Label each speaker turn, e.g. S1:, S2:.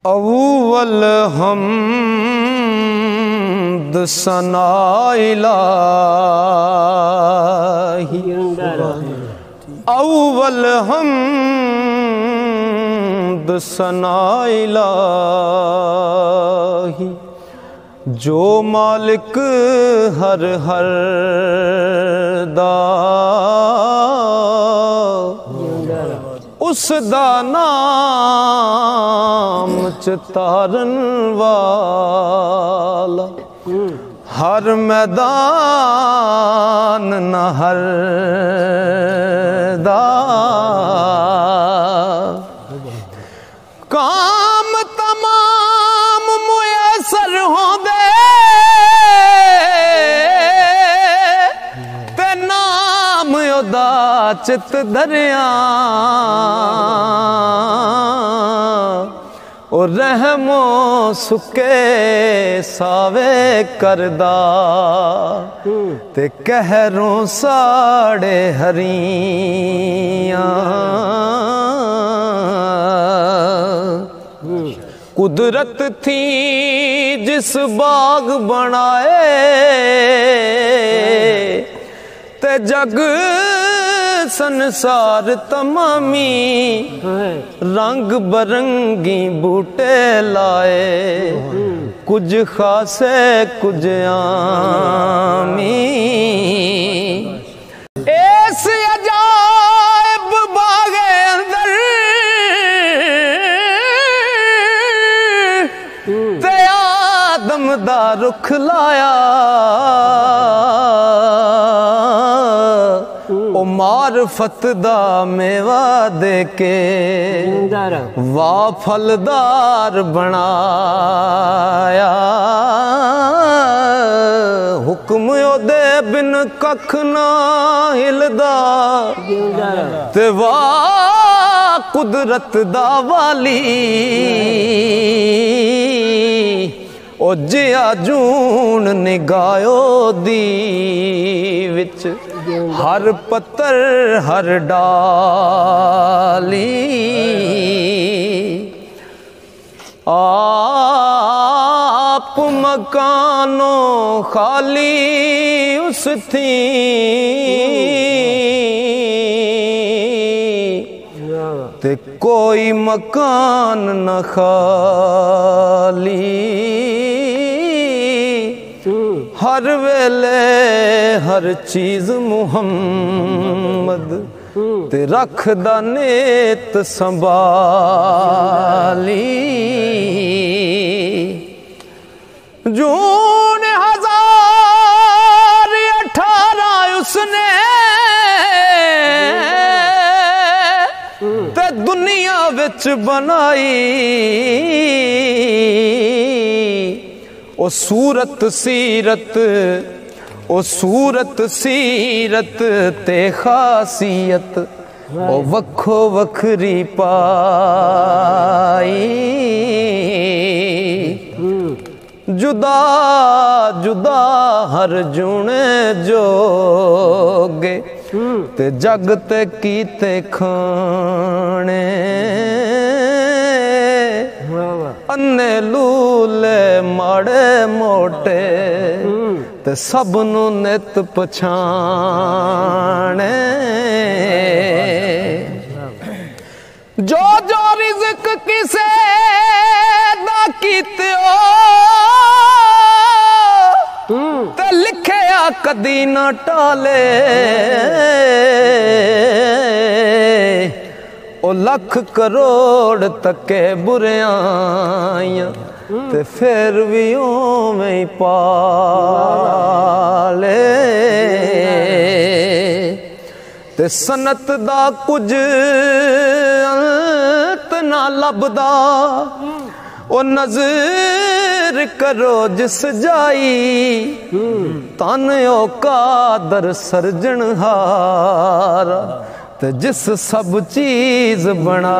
S1: अव्वल हम्द सना इलाही, अव्वल हम्द सना इलाही, जो मालिक हर हर दा उस दा नाम चितारन वाला, हर मैदान न हर दा काम तमाम मुयसर होंदे ते नाम ओदा चित धरिया, और रहमो सुके सावे करदा ते कहरों साड़े हरियां, कुदरत थी जिस बाग बनाए ते जग संसार तमामी, रंग बरंगी बूटे लाए, कुछ खासे कुछ आमी, ऐस अजायब बागे अंदर ते आदम दा रुख लाया, ओ मारफत दा मेवा दे के वाह फलदार बनाया, हुक्म ओदे बिन कख ना हिलदा ते वाह कुदरत दा वाली, ओ जिया जून निगायो दी विच हर पत्थर हर डाली, आप मकानो खाली उस थी, ते कोई मकान न खाली, हर वेले हर चीज मुहम्मद ते रखदा नेत संभाली, जून 1018 उसने ते दुनिया विच बनाई, ओ सूरत सीरत, ओ सूरत सीरत ते खासियत, ओ वखो वखरी पाई, जुदा जुदा हर जुने जोगे ते जग ते कीते खाने, अन्ने लूले माड़े मोटे ते सबनू नित पछाणे, जो जो रिज़्क किसे दा कीत्यो ते लिखया कदी ना टाले, ओ लख करोड़ तके बुरियां ते फिर भी ओवें ही पाले, ते सनत दा कुछ अंत ना लभदा, ओ नज़र करो जिस जाई, तन ओ कादर सर्जनहार ते जिस सब चीज बना।